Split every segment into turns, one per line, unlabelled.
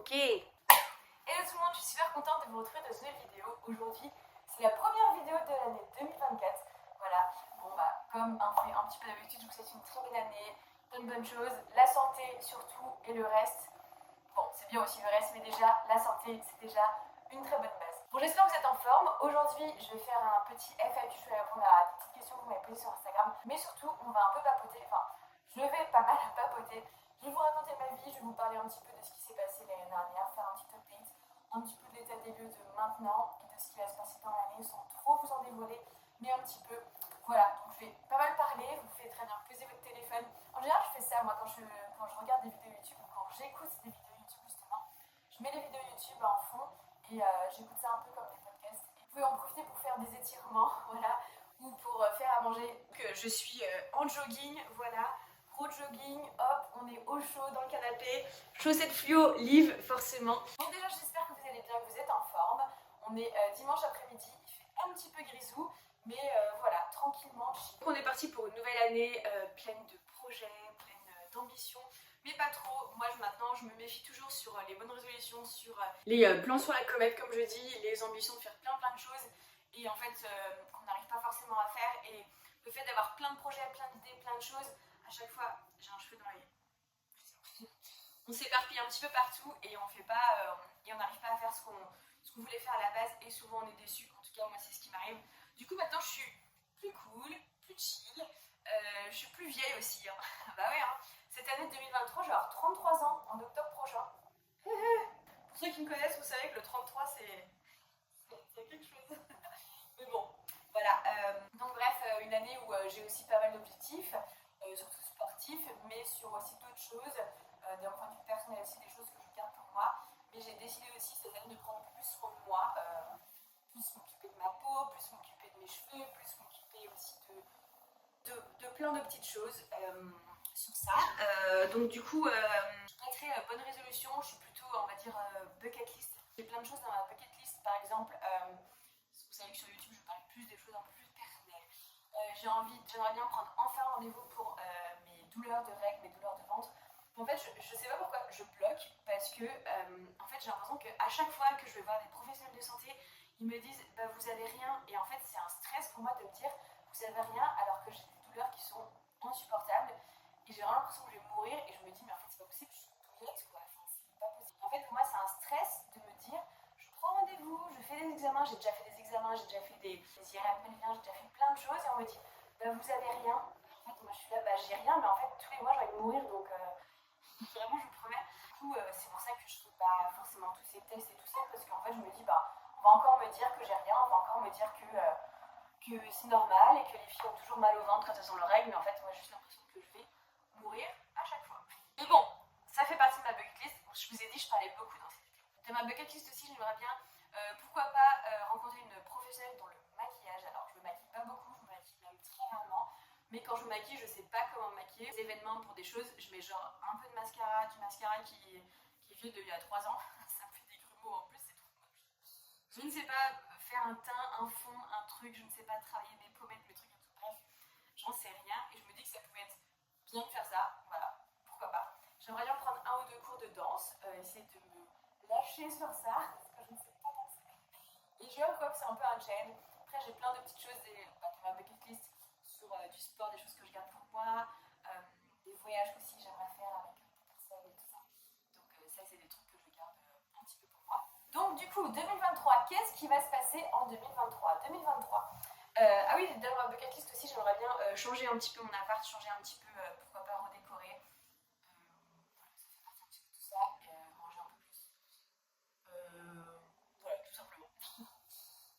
Ok. Hello tout le monde, je suis super contente de vous retrouver dans une nouvelle vidéo. Aujourd'hui, c'est la première vidéo de l'année 2024. Voilà, bon bah, comme un petit peu d'habitude, je vous souhaite une très bonne année, plein de bonnes choses, la santé surtout et le reste. Bon, c'est bien aussi le reste, mais déjà, la santé, c'est déjà une très bonne base. Bon, j'espère que vous êtes en forme. Aujourd'hui, je vais faire un petit FAQ, je vais répondre à des petites questions que vous m'avez posées sur Instagram. Mais surtout, on va un peu papoter, enfin, je vais pas mal papoter. Je vais vous raconter ma vie, je vais vous parler un petit peu de ce qui s'est passé l'année dernière, faire un petit update, un petit peu de l'état des lieux de maintenant et de ce qui va se passer dans l'année sans trop vous en dévoiler, mais un petit peu. Voilà, donc je vais pas mal parler, vous pouvez très bien poser votre téléphone. En général, je fais ça moi quand je regarde des vidéos YouTube ou quand j'écoute des vidéos YouTube justement. Je mets les vidéos YouTube en fond et j'écoute ça un peu comme des podcasts. Et vous pouvez en profiter pour faire des étirements, voilà, ou pour faire à manger. Que je suis en jogging, voilà. Gros jogging, hop, on est au chaud dans le canapé, chaussettes fluo, livre forcément. Donc déjà j'espère que vous allez bien, que vous êtes en forme. On est dimanche après-midi, il fait un petit peu grisou, mais voilà, tranquillement. Donc on est parti pour une nouvelle année pleine de projets, pleine d'ambitions, mais pas trop. Moi maintenant je me méfie toujours sur les bonnes résolutions, sur les plans sur la comète comme je dis, les ambitions de faire plein de choses, et en fait qu'on n'arrive pas forcément à faire, et le fait d'avoir plein de projets, plein d'idées, plein de choses, à chaque fois, j'ai un cheveu dans les... On s'éparpille un petit peu partout et on fait pas, et on n'arrive pas à faire ce qu'on voulait faire à la base, et souvent on est déçu. En tout cas, moi, c'est ce qui m'arrive. Du coup, maintenant, je suis plus cool, plus chill. Je suis plus vieille aussi. Hein. Bah ouais, hein. Cette année 2023, je vais avoir 33 ans en octobre prochain. Pour ceux qui me connaissent, vous savez que le 33, c'est quelque chose. Mais bon, voilà. Donc bref, une année où j'ai aussi pas mal d'objectifs. Surtout sportif, mais sur aussi d'autres choses, d'un point de vue personnel aussi, des choses que je garde pour moi. Mais j'ai décidé aussi cette année de prendre plus soin de moi, plus m'occuper de ma peau, plus m'occuper de mes cheveux, plus m'occuper aussi de plein de petites choses sur ça. Donc du coup, je suis pas très bonne résolution, je suis plutôt, on va dire, bucket list. J'ai plein de choses dans ma bucket list, par exemple, vous savez que sur YouTube, je parle plus des choses un peu plus personnelles. J'aimerais bien prendre enfin rendez-vous pour mes douleurs de règles, mes douleurs de ventre. En fait, je sais pas pourquoi je bloque, parce que en fait, j'ai l'impression qu'à chaque fois que je vais voir des professionnels de santé, ils me disent bah, vous avez rien, et en fait, c'est un stress pour moi de me dire vous avez rien alors que j'ai des douleurs qui sont insupportables, et j'ai vraiment l'impression que je vais mourir, et je me dis mais en fait, c'est pas possible, je suis douilleuse quoi, enfin, c'est pas possible. En fait, pour moi, c'est un stress de me dire je prends rendez-vous, je fais des examens, j'ai déjà fait des examens, j'ai déjà fait des IRM pelviens, j'ai déjà fait plein de choses, et on me dit bah, vous avez rien. En fait, moi je suis là, bah j'ai rien, mais en fait tous les mois j'ai envie de mourir, donc vraiment je vous promets. Du coup, c'est pour ça que je ne fais pas forcément tous ces tests et tout ça, parce qu'en fait je me dis bah on va encore me dire que j'ai rien, on va encore me dire que c'est normal et que les filles ont toujours mal au ventre quand elles ont leurs règles, mais en fait moi j'ai juste l'impression que je vais mourir à chaque fois. Mais bon, ça fait partie de ma bucket list. Je vous ai dit, je parlais beaucoup dans cette vidéo. De ma bucket list aussi, j'aimerais bien, pourquoi pas, rencontrer une professionnelle dans le maquillage. Alors, je me maquille pas beaucoup, je me maquille même très rarement. Mais quand je me maquille, je sais pas comment me maquiller. Des événements, pour des choses, je mets genre un peu de mascara, du mascara qui est vieux d'il y a 3 ans. Ça me fait des grumeaux en plus, c'est trop moche. Je ne sais pas faire un teint, un fond, un truc, je ne sais pas travailler mes pommettes, mes trucs et tout. Bref, j'en sais rien. Et je me dis que ça pouvait être bien de faire ça. Voilà, pourquoi pas. J'aimerais bien prendre un ou deux cours de danse, essayer de me lâcher sur ça, parce que je ne sais pas danser. Et je vois que c'est un peu un challenge. Après, j'ai plein de petites choses dans ma bucket list sur du sport, des choses que je garde pour moi, des voyages aussi, j'aimerais faire avec des personnes et tout ça. Donc, ça, c'est des trucs que je garde un petit peu pour moi. Donc, du coup, 2023, qu'est-ce qui va se passer en 2023 2023. Ah oui, dans ma bucket list aussi, j'aimerais bien changer un petit peu mon appart, changer un petit peu, pourquoi pas redécorer. Voilà, ça fait partie un petit peu de tout ça, et manger un peu plus. Voilà, tout simplement.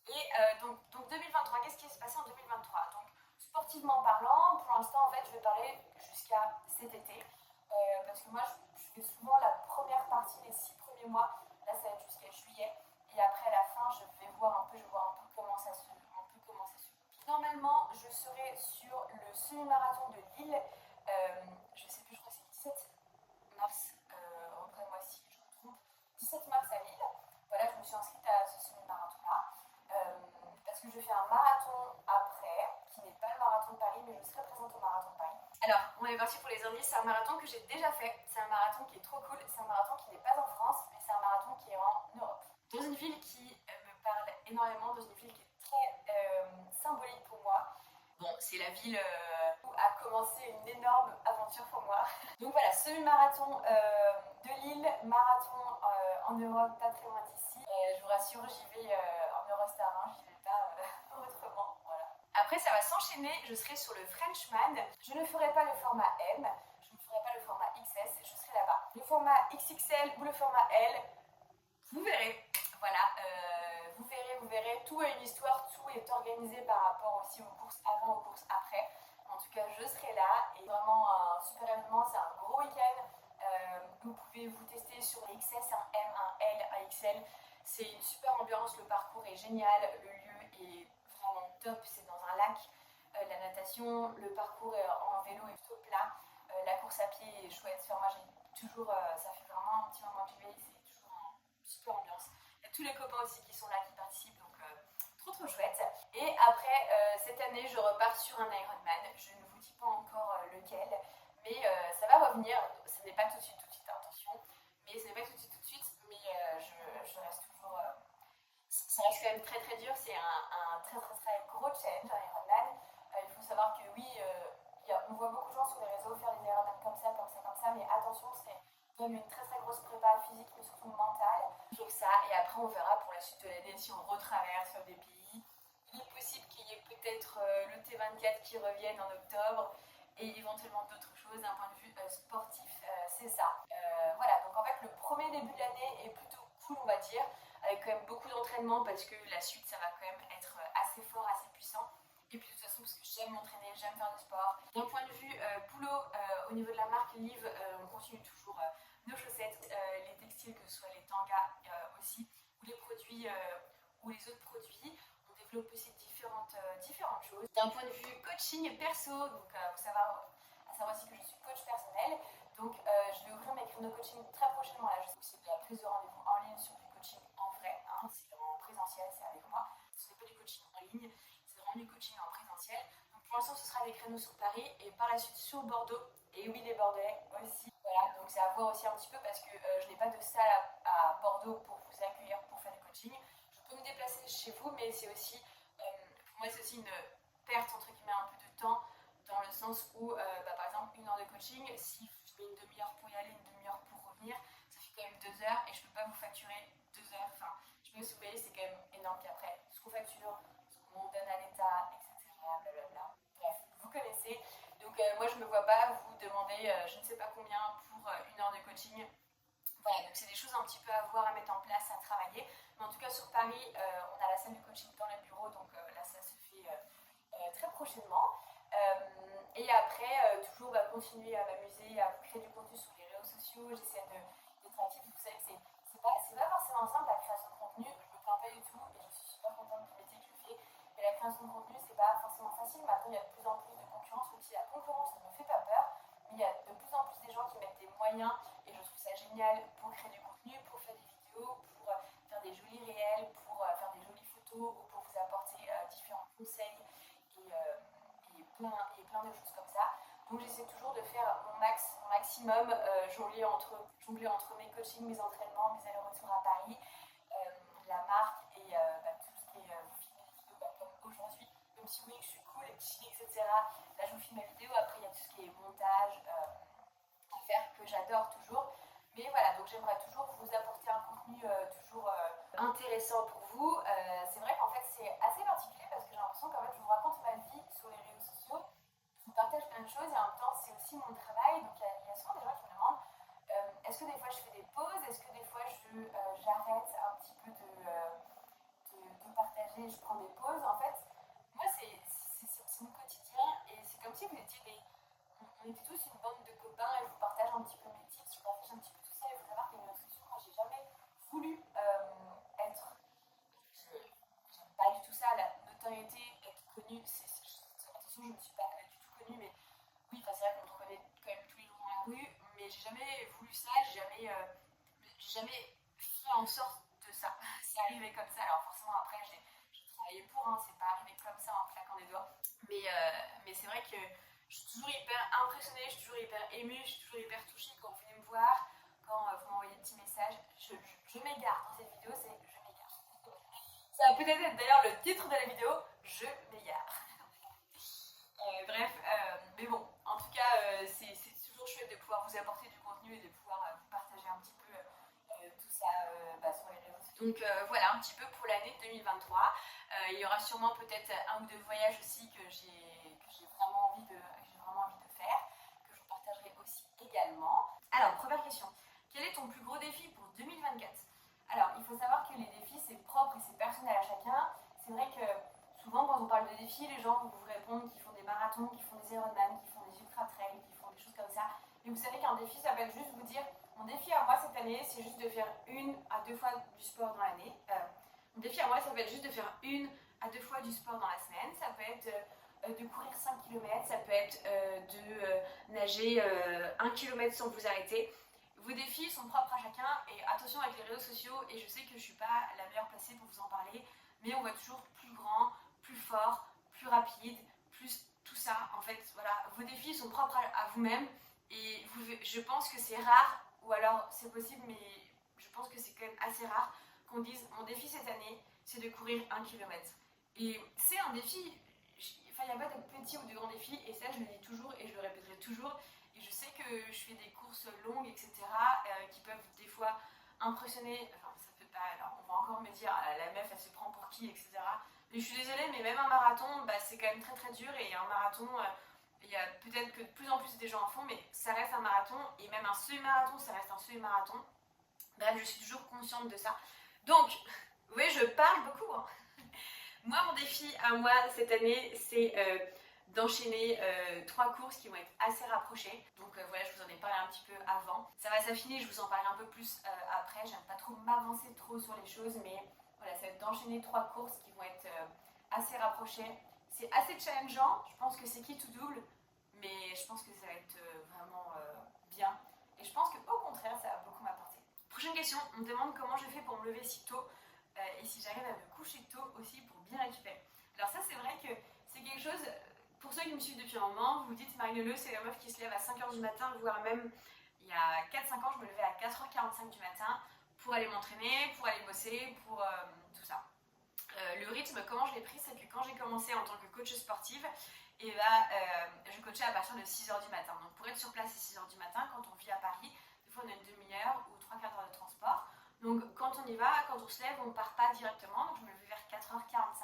Et donc 2023, qu'est-ce qui s'est passé en 2023? Donc, sportivement parlant, pour l'instant, en fait, je vais parler jusqu'à cet été. Parce que moi, je fais souvent la première partie, les 6 premiers mois. Là, ça va être jusqu'à juillet. Et après, à la fin, je vais voir un peu comment ça se vit. Normalement, je serai sur le semi-marathon de Lille. Je sais plus, je crois que c'est le 17 mars. Reprenez-moi si je me trompe. 17 mars à Lille. Voilà, je me suis inscrite à ce semi-marathon-là. Parce que je fais un marathon après, qui n'est pas le marathon de Paris, mais je serai présente au marathon de Paris. Alors, on est parti pour les indices. C'est un marathon que j'ai déjà fait. C'est un marathon qui est trop cool. C'est un marathon qui n'est pas en France, mais c'est un une ville qui me parle énormément, dans une ville qui est très symbolique pour moi. Bon, c'est la ville où a commencé une énorme aventure pour moi. Donc voilà, semi-marathon de Lille, marathon en Europe, pas très loin d'ici. Je vous rassure, j'y vais en Eurostar, hein, j'y vais pas autrement. Voilà. Après, ça va s'enchaîner, je serai sur le Frenchman. Je ne ferai pas le format M, je ne ferai pas le format XS, je serai là-bas. Le format XXL ou le format L, vous verrez. Voilà, vous verrez, tout a une histoire, tout est organisé par rapport aussi aux courses avant, aux courses après. En tout cas, je serai là et vraiment un super événement, c'est un gros week-end. Vous pouvez vous tester sur les XS, un M, un L, un XL. C'est une super ambiance, le parcours est génial, le lieu est vraiment top, c'est dans un lac. La natation, le parcours en vélo est plutôt plat. La course à pied est chouette. Enfin, moi, j'ai toujours, ça fait vraiment un petit moment que j'y vais, c'est toujours une super ambiance. Il y a tous les copains aussi qui sont là, qui participent, donc trop chouette. Et après, cette année, je repars sur un Ironman. Je ne vous dis pas encore lequel, mais ça va revenir. Ce n'est pas tout de suite, attention. Mais ce n'est pas tout de suite, mais je reste toujours. Ça reste quand même très dur. C'est un très gros challenge, un Ironman. Il faut savoir que oui, on voit beaucoup de gens sur les réseaux faire des Ironman comme ça, mais attention, c'est quand même une très grosse prépa physique, mais surtout mentale. Donc ça, et après on verra pour la suite de l'année si on retraverse des pays. Il est possible qu'il y ait peut-être le T24 qui revienne en octobre et éventuellement d'autres choses d'un point de vue sportif, c'est ça. Voilà, donc en fait le premier début de l'année est plutôt cool, on va dire, avec quand même beaucoup d'entraînement parce que la suite ça va quand même être assez fort, assez puissant. Et puis de toute façon, parce que j'aime m'entraîner, j'aime faire du sport. D'un point de vue boulot, au niveau de la marque Live, on continue toujours nos chaussettes, les textiles, que ce soit les tangas aussi, ou les produits, ou les autres produits. On développe aussi différentes choses. D'un point de vue coaching perso, donc à savoir aussi que je suis coach personnel, donc je vais ouvrir mes créneaux coaching très prochainement. Là, je sais que c'est de la prise de rendez-vous en ligne sur du coaching en vrai, hein, c'est en présentiel, c'est avec moi. Ce n'est pas du coaching en ligne, c'est vraiment du coaching en présentiel. Donc pour l'instant, ce sera des créneaux sur Paris et par la suite sur Bordeaux. Et oui, les Bordelais aussi. Voilà, donc c'est à voir aussi un petit peu parce que je n'ai pas de salle à Bordeaux pour vous accueillir pour faire du coaching. Je peux me déplacer chez vous, mais c'est aussi, pour moi, c'est aussi une perte entre guillemets un peu de temps dans le sens où, par exemple, 1 heure de coaching, si je mets une demi-heure pour y aller, une demi-heure pour revenir, ça fait quand même 2 heures et je ne peux pas vous facturer 2 heures. Enfin, je peux vous payer, c'est quand même énorme. Puis après, ce qu'on facture, ce qu'on donne à l'État, etc. Blablabla. Bref, vous connaissez. Donc moi, je ne me vois pas vous demander je ne sais pas combien pour 1 heure de coaching. Voilà, donc c'est des choses un petit peu à voir, à mettre en place, à travailler. Mais en tout cas, sur Paris, on a la salle de coaching dans les bureaux, donc là, ça se fait très prochainement. Et après, toujours continuer à m'amuser, à créer du contenu sur les réseaux sociaux. J'essaie d'être active. Vous savez que c'est pas forcément simple la création de contenu. Je me plains pas du tout et je suis super contente du métier que je fais. Mais la création de contenu, c'est pas forcément facile. Maintenant, il y a de plus en plus de concurrence. Aussi, la concurrence ne me fait pas peur. Mais il y a de plus en plus des gens qui mettent des moyens et je trouve ça génial pour créer du contenu, pour faire des vidéos, pour faire des jolis réels, pour faire des jolies photos ou pour vous apporter différents conseils et plein de choses comme ça. Donc j'essaie toujours de faire mon maximum, jongler entre mes coachings, mes entraînements, mes allers-retours à Paris, la marque et tout ce qui est vous filmer des vidéos comme aujourd'hui. Même si vous voyez que je suis cool et chill, etc. Là je vous filme ma vidéo, après il y a tout ce qui est montage à faire que j'adore toujours. Mais voilà, donc j'aimerais toujours vous apporter un contenu toujours intéressant pour vous. C'est vrai qu'en fait c'est assez particulier parce que j'ai l'impression qu'en fait je vous raconte ma vie sur les réseaux sociaux. Je vous partage plein de choses et en même temps c'est aussi mon travail. Donc il y a souvent des gens qui me demandent est-ce que des fois je fais des pauses, est-ce que des fois j'arrête un petit peu de partager, je prends des pauses. En fait, moi c'est mon quotidien et c'est comme si vous étiez on était tous une bande de copains et je vous partage un petit peu mes tips, je vous partage un petit peu tout ça. Il faut savoir que les réseaux sociaux, moi j'ai jamais voulu être. J'aime pas du tout ça, la notoriété, être connue. Attention, je ne suis pas du tout connue, mais oui, c'est vrai qu'on me reconnaît quand même tous les jours dans la rue, mais j'ai jamais voulu ça, j'ai jamais fait en sorte de ça. C'est arrivé comme ça, alors forcément après j'ai travaillé pour, hein, c'est pas arrivé comme ça en claquant des doigts. Mais c'est vrai que je suis toujours hyper impressionnée, je suis toujours hyper émue, je suis toujours hyper touchée quand vous venez me voir, quand vous m'envoyez des petits messages. Je m'égare dans cette vidéo, je m'égare. Ça va peut-être être d'ailleurs le titre de la vidéo, je m'égare. Bref, mais bon, en tout cas, c'est toujours chouette de pouvoir vous apporter du contenu et de pouvoir vous partager un petit peu tout ça sur les réseaux sociaux. Donc voilà un petit peu pour l'année 2023. Il y aura sûrement peut-être un ou deux voyages aussi que j'ai vraiment envie de faire, que je vous partagerai aussi également. Alors, première question. Quel est ton plus gros défi pour 2024 ? Alors, il faut savoir que les défis, c'est propre et c'est personnel à chacun. C'est vrai que souvent, quand on parle de défis, les gens vont vous répondre qu'ils font des marathons, qu'ils font des Ironman, qu'ils font des ultra-trails, qu'ils font des choses comme ça. Mais vous savez qu'un défi, ça va juste vous dire, mon défi à moi cette année, c'est juste de faire 1 à 2 fois du sport dans l'année. Mon défi à moi, ça va être juste de faire 1 à 2 fois du sport dans la semaine. Ça peut être de courir 5 km, ça peut être de nager 1 km sans vous arrêter. Vos défis sont propres à chacun et attention avec les réseaux sociaux, et je sais que je ne suis pas la meilleure placée pour vous en parler, mais on voit toujours plus grand, plus fort, plus rapide, plus tout ça. En fait, voilà, vos défis sont propres à vous-même et je pense que c'est rare, ou alors c'est possible, mais je pense que c'est quand même assez rare qu'on dise mon défi cette année, c'est de courir 1 km. Et c'est un défi, il n'y a pas de petit ou de grand défi, et ça je le dis toujours et je le répéterai toujours. Et je sais que je fais des courses longues, etc., qui peuvent des fois impressionner. Enfin, ça peut pas. Alors, on va encore me dire, ah, la meuf, elle se prend pour qui, etc. Mais je suis désolée, mais même un marathon, c'est quand même très très dur. Et un marathon, il y a peut-être que de plus en plus des gens en font, mais ça reste un marathon. Et même un semi-marathon, ça reste un semi-marathon. Bref, je suis toujours consciente de ça. Donc, oui, je parle beaucoup. Hein. Moi, mon défi à moi cette année, c'est d'enchaîner 3 courses qui vont être assez rapprochées. Donc voilà, je vous en ai parlé un petit peu avant. Ça va s'affiner, je vous en parlerai un peu plus après. J'aime pas trop m'avancer trop sur les choses, mais voilà, ça va être d'enchaîner 3 courses qui vont être assez rapprochées. C'est assez challengeant, je pense que c'est qui tout double, mais je pense que ça va être vraiment bien. Et je pense qu'au contraire, ça va beaucoup m'apporter. Prochaine question, on me demande comment je fais pour me lever si tôt et si j'arrive à me coucher tôt aussi pour bien récupérer. Alors ça, c'est vrai que c'est quelque chose, pour ceux qui me suivent depuis un moment, vous vous dites Marie-Leleu, c'est la meuf qui se lève à 5h du matin, voire même il y a 4-5 ans, je me levais à 4h45 du matin pour aller m'entraîner, pour aller bosser, pour tout ça. Le rythme, comment je l'ai pris, c'est que quand j'ai commencé en tant que coach sportive, et je coachais à partir de 6h du matin. Donc pour être sur place à 6h du matin, quand on vit à Paris, des fois on a une demi-heure ou 3/4 heures de transport. Donc quand on y va, quand on se lève, on ne part pas directement. Donc je me levais vers 4h45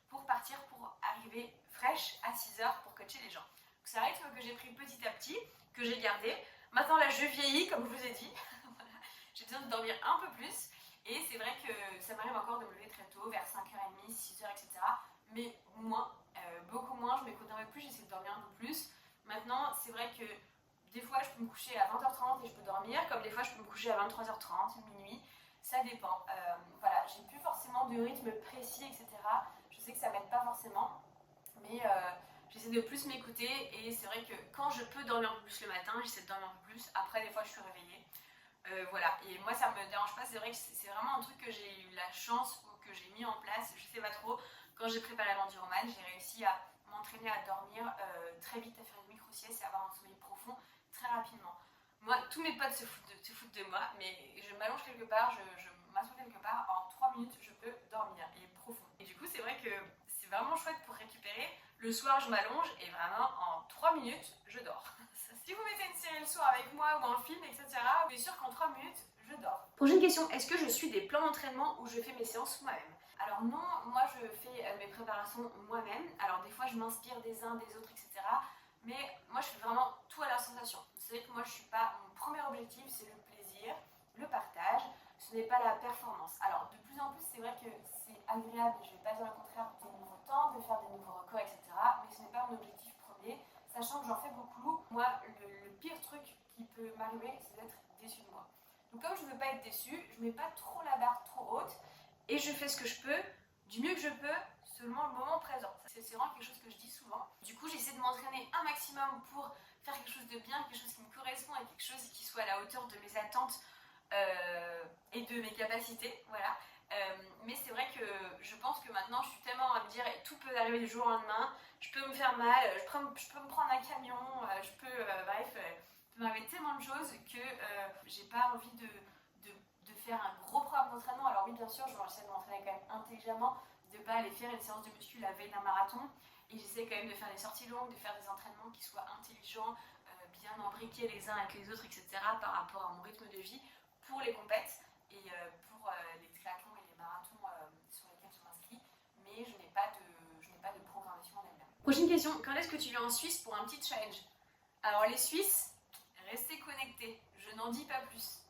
pour partir, pour arriver fraîche à 6h pour coacher les gens. Donc c'est un rythme que j'ai pris petit à petit, que j'ai gardé. Maintenant là je vieillis, comme je vous ai dit. Voilà. J'ai besoin de dormir un peu plus. Et c'est vrai que ça m'arrive encore de me lever très tôt, vers 5h30, 6h, etc. Mais moins, beaucoup moins, je m'écoute un peu plus, j'essaie de dormir un peu plus. Maintenant, c'est vrai que des fois, je peux me coucher à 20h30 et je peux dormir, comme des fois, je peux me coucher à 23h30, minuit. Ça dépend. Voilà, j'ai plus forcément de rythme précis, etc. Je sais que ça m'aide pas forcément, mais j'essaie de plus m'écouter. Et c'est vrai que quand je peux dormir un peu plus le matin, j'essaie de dormir un peu plus. Après, des fois, je suis réveillée. Voilà, et moi ça me dérange pas, c'est vrai que c'est vraiment un truc que j'ai eu la chance ou que j'ai mis en place, je sais pas trop. Quand j'ai préparé l'enduroman, j'ai réussi à m'entraîner à dormir très vite, à faire une micro-sieste et avoir un sommeil profond très rapidement. Moi, tous mes potes se foutent de moi, mais je m'allonge quelque part, je m'assois quelque part, en 3 minutes je peux dormir, et profond. Et du coup c'est vrai que c'est vraiment chouette pour récupérer. Le soir je m'allonge et vraiment en 3 minutes je dors. Si vous mettez une série le soir avec moi ou un film, etc., vous êtes sûr qu'en 3 minutes, je dors. Prochaine question, est-ce que je suis des plans d'entraînement ou je fais mes séances moi-même ? Alors non, moi je fais mes préparations moi-même. Alors des fois je m'inspire des uns, des autres, etc. Mais moi je fais vraiment tout à la sensation. Vous savez que moi je suis pas... Mon premier objectif c'est le plaisir, le partage, ce n'est pas la performance. Alors de plus en plus c'est vrai que c'est agréable, et je ne vais pas dire le contraire, des nouveaux temps, de faire des nouveaux records, etc. Mais ce n'est pas mon objectif premier. Sachant que j'en fais beaucoup, moi, le pire truc qui peut m'arriver, c'est d'être déçue de moi. Donc comme je ne veux pas être déçue, je ne mets pas trop la barre trop haute et je fais ce que je peux, du mieux que je peux, seulement le moment présent. C'est vraiment quelque chose que je dis souvent. Du coup, j'essaie de m'entraîner un maximum pour faire quelque chose de bien, quelque chose qui me correspond et quelque chose qui soit à la hauteur de mes attentes et de mes capacités. Voilà. Mais c'est vrai que je pense que maintenant je suis tellement à me dire tout peut arriver du jour au lendemain, je peux me faire mal, je peux me prendre un camion, je peux, bref, il peut m'arriver tellement de choses que j'ai pas envie de faire un gros programme d'entraînement, alors oui bien sûr je vais essayer de m'entraîner quand même intelligemment, de pas aller faire une séance de muscu la veille d'un marathon, et j'essaie quand même de faire des sorties longues, de faire des entraînements qui soient intelligents, bien embriqués les uns avec les autres, etc. par rapport à mon rythme de vie pour les compètes et pour les triathlons et les marathons sur lesquels je m'inscris, mais je n'ai pas de programmation en elle-même. Prochaine question, quand est-ce que tu viens en Suisse pour un petit challenge? Alors les Suisses, restez connectés, je n'en dis pas plus,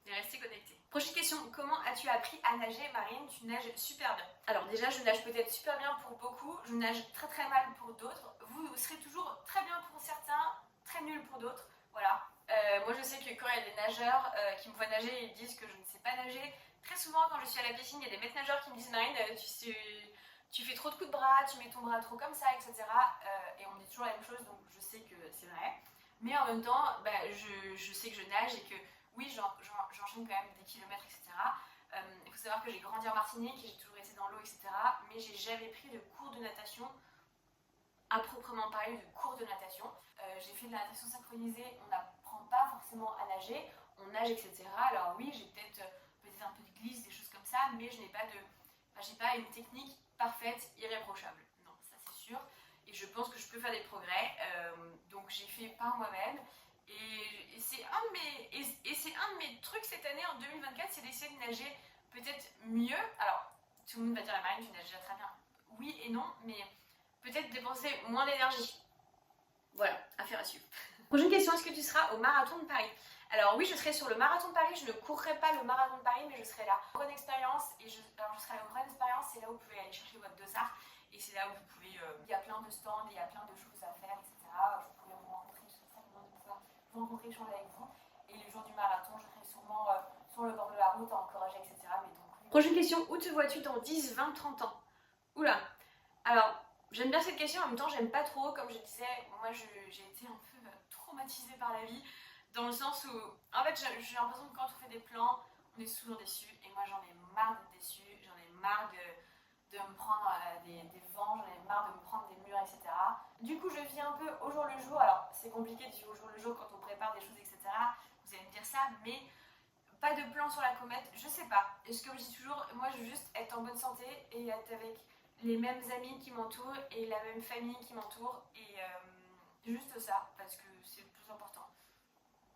mais restez connectés. Prochaine question, comment as-tu appris à nager, Marine? Tu nages super bien. Alors déjà, je nage peut-être super bien pour beaucoup, je nage très très mal pour d'autres. Vous serez toujours très bien pour certains, très nul pour d'autres, voilà. Moi je sais que quand il y a des nageurs qui me voient nager et ils disent que je ne sais pas nager, très souvent quand je suis à la piscine, il y a des maîtres nageurs qui me disent Marine, tu fais trop de coups de bras, tu mets ton bras trop comme ça, etc. Et on me dit toujours la même chose, donc je sais que c'est vrai. Mais en même temps, je sais que je nage et que oui, j'enchaîne quand même des kilomètres, etc. Il faut savoir que j'ai grandi en Martinique et j'ai toujours été dans l'eau, etc. Mais j'ai jamais pris de cours de natation, à proprement parler de cours de natation. J'ai fait de la natation synchronisée, on n'apprend pas forcément à nager, on nage, etc. Alors oui, j'ai peut-être un peu de glisse, des choses comme ça, mais je n'ai pas j'ai pas une technique parfaite, irréprochable. Non, ça c'est sûr. Et je pense que je peux faire des progrès. Donc j'ai fait par moi-même. Et c'est un de mes trucs cette année, en 2024, c'est d'essayer de nager peut-être mieux. Alors, tout le monde va dire, la Marine, tu nages déjà très bien. Oui et non, mais peut-être dépenser moins d'énergie. Voilà, affaire à suivre. Prochaine question, est-ce que tu seras au marathon de Paris? Alors oui, je serai sur le marathon de Paris, je ne courrai pas le marathon de Paris, mais je serai là. Bonne expérience, et je serai là au Bonne Expérience, c'est là où vous pouvez aller chercher votre dossard, et c'est là où vous pouvez, il y a plein de stands, il y a plein de choses à faire, etc. Vous pouvez vous rencontrer, je serai très contente de pouvoir vous rencontrer, échanger avec vous, et le jour du marathon, je serai sûrement sur le bord de la route à encourager, etc. Mais donc, oui. Prochaine question, où te vois-tu dans 10, 20, 30 ans? Oula, alors, j'aime bien cette question, en même temps j'aime pas trop, comme je disais, moi j'ai été un peu traumatisée par la vie, dans le sens où, en fait j'ai l'impression que quand on fait des plans, on est toujours déçu, et moi j'en ai marre d'être déçu, j'en ai marre de me prendre des vents, j'en ai marre de me prendre des murs, etc. Du coup je vis un peu au jour le jour, alors c'est compliqué de vivre au jour le jour quand on prépare des choses, etc. Vous allez me dire ça, mais pas de plan sur la comète, je sais pas. Et ce que je dis toujours, moi je veux juste être en bonne santé et être avec les mêmes amis qui m'entourent et la même famille qui m'entoure, et juste ça, parce que c'est le plus important.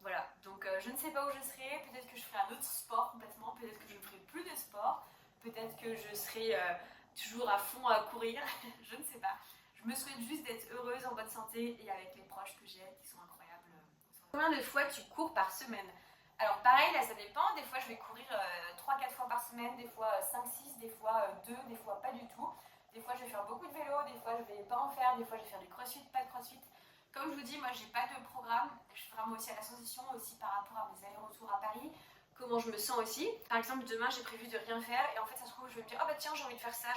Voilà, donc je ne sais pas où je serai, peut-être que je ferai un autre sport complètement, peut-être que je ne ferai plus de sport, peut-être que je serai toujours à fond à courir, je ne sais pas. Je me souhaite juste d'être heureuse, en bonne santé et avec les proches que j'ai qui sont incroyables. Combien de fois tu cours par semaine? Alors pareil, là ça dépend, des fois je vais courir 3-4 fois par semaine, des fois 5-6, des fois 2, des fois pas du tout. Des fois je vais faire beaucoup de vélo, des fois je vais pas en faire, des fois je vais faire du crossfit, pas de crossfit. Comme je vous dis, moi j'ai pas de programme, je suis vraiment aussi à la sensation, aussi par rapport à mes allers-retours à Paris, comment je me sens aussi. Par exemple, demain j'ai prévu de rien faire et en fait ça se trouve je vais me dire, oh bah tiens j'ai envie de faire ça,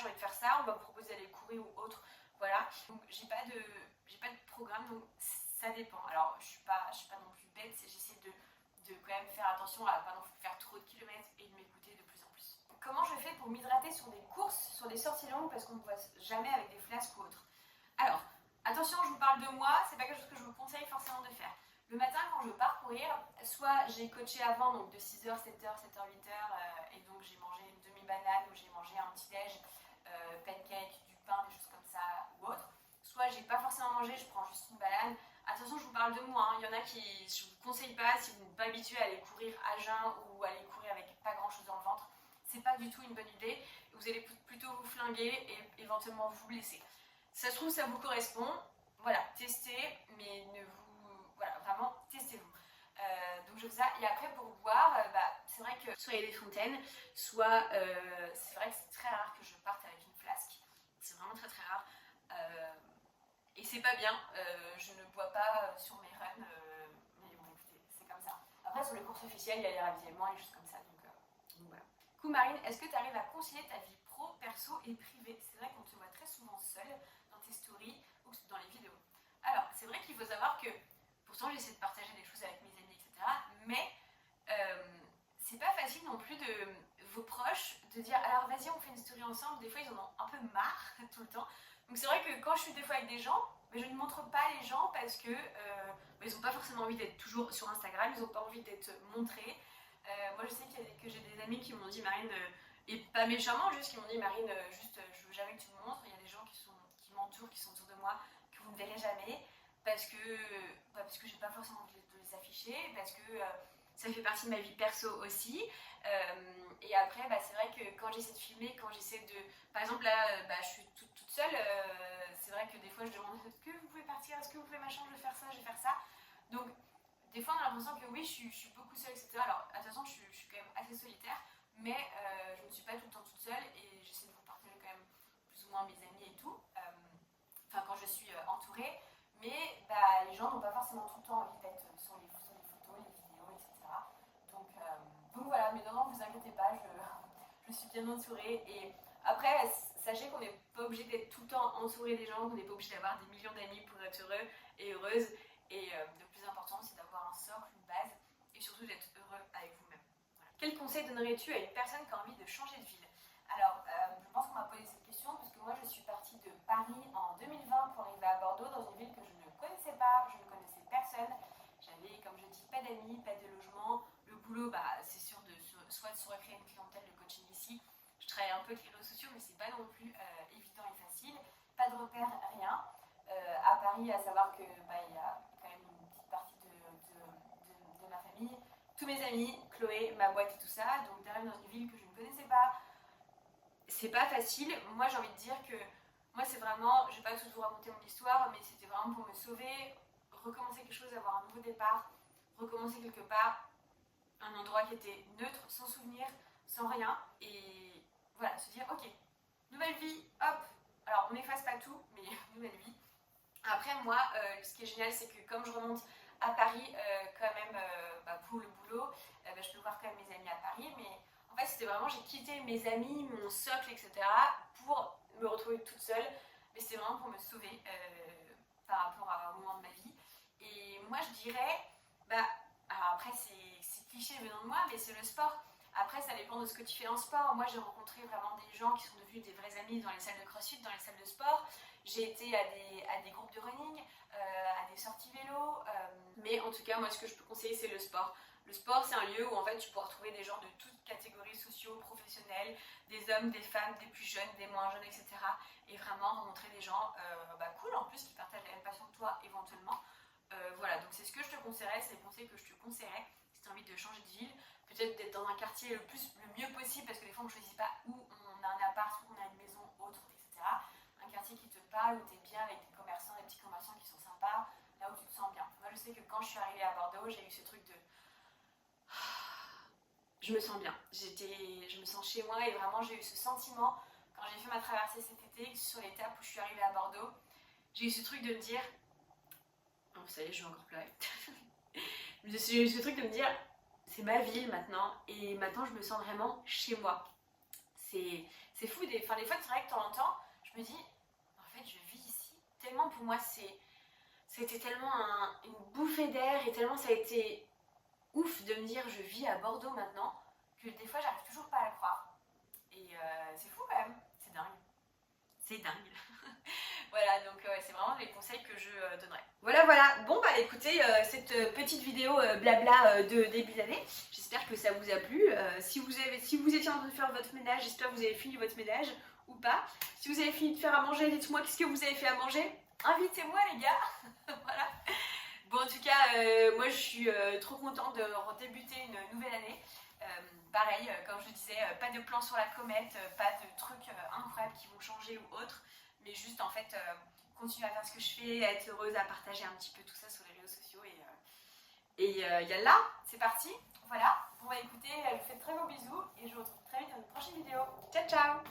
on va me proposer d'aller courir ou autre, voilà. Donc j'ai pas de programme, donc ça dépend. Alors je suis pas non plus bête, j'essaie de quand même faire attention à pas non plus faire trop de kilomètres et de m'écouter de plus en plus. Comment je fais pour m'hydrater sur des courses, sur des sorties longues, parce qu'on ne me voit jamais avec des flasques ou autre? Alors, attention, je vous parle de moi, c'est pas quelque chose que je vous conseille forcément de faire. Le matin, quand je pars courir, soit j'ai coaché avant, donc de 6h, 7h, 7h, 8h, et donc j'ai mangé une demi-banane ou j'ai mangé un petit déj, pancake, du pain, des choses comme ça ou autre. Soit j'ai pas forcément mangé, je prends juste une banane. Attention, je vous parle de moi, hein. Il y en a qui, je vous conseille pas, si vous n'êtes pas habitué à aller courir à jeun ou à aller courir avec pas grand chose dans le ventre, c'est pas du tout une bonne idée. Vous allez plutôt vous flinguer et éventuellement vous blesser. Si ça se trouve, ça vous correspond, voilà, testez, mais voilà, vraiment, testez-vous. Donc je fais ça, et après pour boire, c'est vrai que soit il y a des fontaines, soit c'est vrai que c'est très rare que je parte avec une flasque, c'est vraiment très très rare. Et c'est pas bien, je ne bois pas sur mes runs, mais bon écoutez, c'est comme ça. Après sur les courses officielles, il y a les ravitaillements, les choses comme ça, donc voilà. Coucou Marine, est-ce que tu arrives à concilier ta vie pro, perso et privée? C'est vrai qu'on te voit très souvent seule dans tes stories ou dans les vidéos. Alors c'est vrai qu'il faut savoir que, pourtant j'essaie de partager des choses avec mes amis, etc. Mais c'est pas facile non plus de vos proches de dire alors vas-y on fait une story ensemble, des fois ils en ont un peu marre tout le temps. Donc c'est vrai que quand je suis des fois avec des gens, mais je ne montre pas les gens parce que ils n'ont pas forcément envie d'être toujours sur Instagram, ils n'ont pas envie d'être montrés. Moi je sais que j'ai des amis qui m'ont dit Marine, et pas méchamment, juste qui m'ont dit Marine, juste je veux jamais que tu me montres. Il y a des gens qui m'entourent, qui sont autour de moi, que vous ne verrez jamais, parce que j'ai pas forcément envie de les afficher, parce que ça fait partie de ma vie perso aussi. Et après, c'est vrai que quand j'essaie de filmer, quand j'essaie de... Par exemple là, je suis toute seule, c'est vrai que des fois je demande est-ce que vous pouvez partir, est-ce que vous pouvez machin, je vais faire ça, je vais faire ça. Donc des fois on a l'impression que oui, je suis beaucoup seule, etc. Alors attention, je suis quand même assez solitaire, mais je ne suis pas tout le temps toute seule et j'essaie de vous partager quand même plus ou moins mes amis et tout. Enfin, quand je suis entourée, mais les gens n'ont pas forcément tout le temps envie d'être sur les photos, les vidéos, etc. Donc voilà, mais non, vous inquiétez pas, je suis bien entourée. Et après, sachez qu'on n'est pas obligé d'être tout le temps entouré des gens, qu'on n'est pas obligé d'avoir des millions d'amis pour être heureux et heureuse. Et le plus important, c'est d'avoir un socle, une base, et surtout d'être heureux avec vous-même. Voilà. Quel conseil donnerais-tu à une personne qui a envie de changer de ville? Alors, je pense qu'on m'a posé cette question parce que moi, je suis partie de Paris en 2020 pour arriver à Bordeaux, dans une ville que je ne connaissais pas, je ne connaissais personne. J'avais, comme je dis, pas d'amis, pas de logement. Le boulot, c'est sûr soit de se recréer une clientèle de coaching ici. Je travaille un peu avec les réseaux sociaux, mais c'est pas non plus évident et facile. Pas de repères, rien. À Paris, à savoir que il y a quand même une petite partie de ma famille, tous mes amis, Chloé, ma boîte et tout ça. Donc d'arriver dans une ville que je ne connaissais pas, c'est pas facile. Moi, j'ai envie de dire que moi, c'est vraiment, je vais pas tout vous raconter mon histoire, mais c'était vraiment pour me sauver, recommencer quelque chose, avoir un nouveau départ, recommencer quelque part, un endroit qui était neutre, sans souvenir, sans rien, et voilà, se dire ok, nouvelle vie, hop. Alors on n'efface pas tout, mais nouvelle vie. Après moi, ce qui est génial, c'est que comme je remonte à Paris quand même pour le boulot, je peux voir quand même mes amis à Paris, mais en fait c'était vraiment, j'ai quitté mes amis, mon socle, etc. pour me retrouver toute seule, mais c'était vraiment pour me sauver par rapport au moment de ma vie. Et moi je dirais, alors après c'est cliché venant de moi, mais c'est le sport. Après, ça dépend de ce que tu fais en sport. Moi, j'ai rencontré vraiment des gens qui sont devenus des vrais amis dans les salles de crossfit, dans les salles de sport. J'ai été à des groupes de running, à des sorties vélo. Mais en tout cas, moi, ce que je peux conseiller, c'est le sport. Le sport, c'est un lieu où en fait, tu pourras trouver des gens de toutes catégories sociaux, professionnelles, des hommes, des femmes, des plus jeunes, des moins jeunes, etc. Et vraiment rencontrer des gens cool en plus qui partagent la même passion que toi éventuellement. Voilà, donc c'est ce que je te conseillerais, c'est les conseils que je te conseillerais si tu as envie de changer de ville. Peut-être d'être dans un quartier le mieux possible, parce que des fois on ne choisit pas où on a un appart, où on a une maison, autre, etc. Un quartier qui te parle, où tu es bien avec des commerçants, des petits commerçants qui sont sympas, là où tu te sens bien. Moi je sais que quand je suis arrivée à Bordeaux, j'ai eu ce truc de... Je me sens bien, je me sens chez moi, et vraiment j'ai eu ce sentiment, quand j'ai fait ma traversée cet été, sur l'étape où je suis arrivée à Bordeaux, j'ai eu ce truc de me dire... Oh, vous savez, je vais encore pleurer. J'ai eu ce truc de me dire... C'est ma ville maintenant, et maintenant je me sens vraiment chez moi. C'est fou, des fois c'est vrai que de temps en temps, je me dis, en fait je vis ici, tellement pour moi c'était tellement une bouffée d'air, et tellement ça a été ouf de me dire je vis à Bordeaux maintenant, que des fois j'arrive toujours pas à le croire. Et c'est fou quand même, c'est dingue. C'est dingue. Voilà, donc c'est vraiment les conseils que je donnerais. Voilà, bon écoutez, cette petite vidéo blabla de début d'année, j'espère que ça vous a plu. Si vous étiez en train de faire votre ménage, j'espère que vous avez fini votre ménage ou pas. Si vous avez fini de faire à manger, dites-moi qu'est-ce que vous avez fait à manger. Invitez-moi les gars. Voilà. Bon, en tout cas, moi je suis trop contente de redébuter une nouvelle année. Pareil, comme je disais, pas de plan sur la comète, pas de trucs incroyables qui vont changer ou autre, mais juste en fait continuer à faire ce que je fais, à être heureuse, à partager un petit peu tout ça sur les réseaux sociaux, et yallah, c'est parti. Voilà, bon écoutez, je vous fais de très gros bisous et je vous retrouve très vite dans une prochaine vidéo. Ciao ciao.